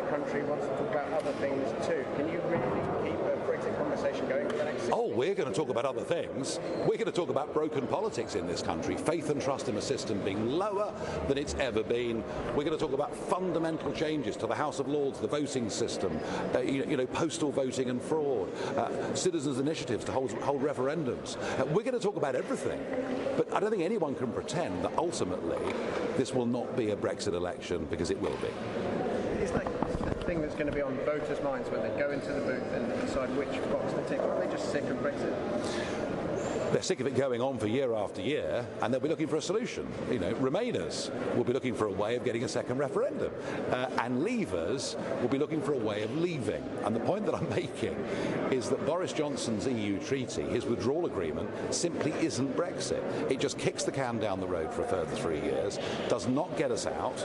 country wants to talk about other things too. Can you really keep a Brexit conversation going for the next 6 Oh, we're going to talk about other things. We're going to talk about broken politics in this country, faith and trust in a system being lower than it's ever been. We're going to talk about fundamental changes to the House of Lords, the voting system, postal voting and fraud, citizens' initiatives to hold referendums. We're going to talk about everything. But I don't think anyone can pretend that ultimately this will not be a Brexit election, because it will be. Is that the thing that's going to be on voters' minds when they go into the booth and decide which box to tick? Are they just sick of Brexit? They're sick of it going on for year after year, and they'll be looking for a solution. Remainers will be looking for a way of getting a second referendum, and leavers will be looking for a way of leaving. And the point that I'm making is that Boris Johnson's EU treaty, his withdrawal agreement, simply isn't Brexit. It just kicks the can down the road for a further 3 years, does not get us out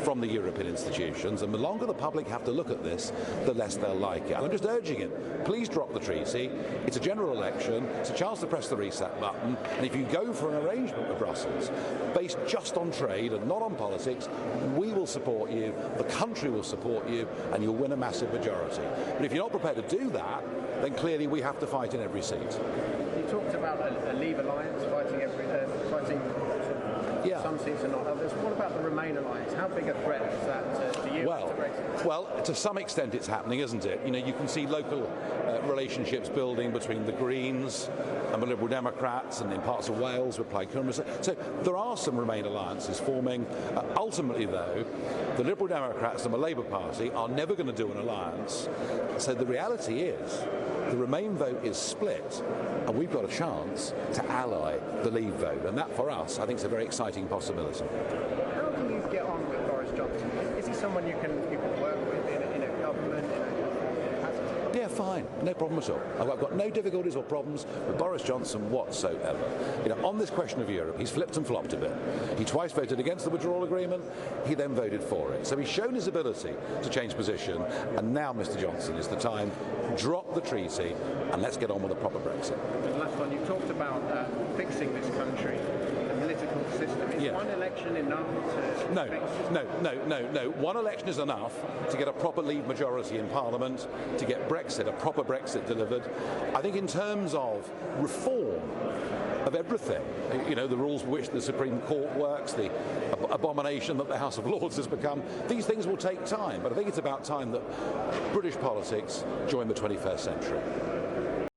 from the European institutions, and the longer the public have to look at this, the less they'll like it. And I'm just urging it, please drop the treaty. It's a general election, it's a chance to press the reset button, and if you go for an arrangement with Brussels based just on trade and not on politics, we will support you, the country will support you, and you'll win a massive majority. But if you're not prepared to do that, then clearly we have to fight in every seat. You talked about a Leave alliance fighting some seats and not others. What about the Remain alliance? How big a threat is that to you? Well, to some extent it's happening, isn't it? You can see local relationships building between the Greens and the Liberal Democrats, and in parts of Wales with Plaid Cymru. So there are some Remain alliances forming. Ultimately, though, the Liberal Democrats and the Labour Party are never going to do an alliance. So the reality is the Remain vote is split, and we've got a chance to ally the Leave vote, and that for us I think is a very exciting possibility. How do you get on with Boris Johnson? Is he someone you can work with in a government, in a capacity? Yeah, fine, no problem at all. I've got no difficulties or problems with Boris Johnson whatsoever. On this question of Europe, he's flipped and flopped a bit. He twice voted against the withdrawal agreement, he then voted for it. So he's shown his ability to change position, and now, Mr. Johnson, is the time. Drop the treaty and let's get on with a proper Brexit. And last one, you talked about fixing this country, the political system. Is one election enough to No. One election is enough to get a proper Leave majority in Parliament, to get Brexit, a proper Brexit delivered. I think in terms of reform of everything, the rules by which the Supreme Court works, the abomination that the House of Lords has become, these things will take time, but I think it's about time that British politics join the 21st century.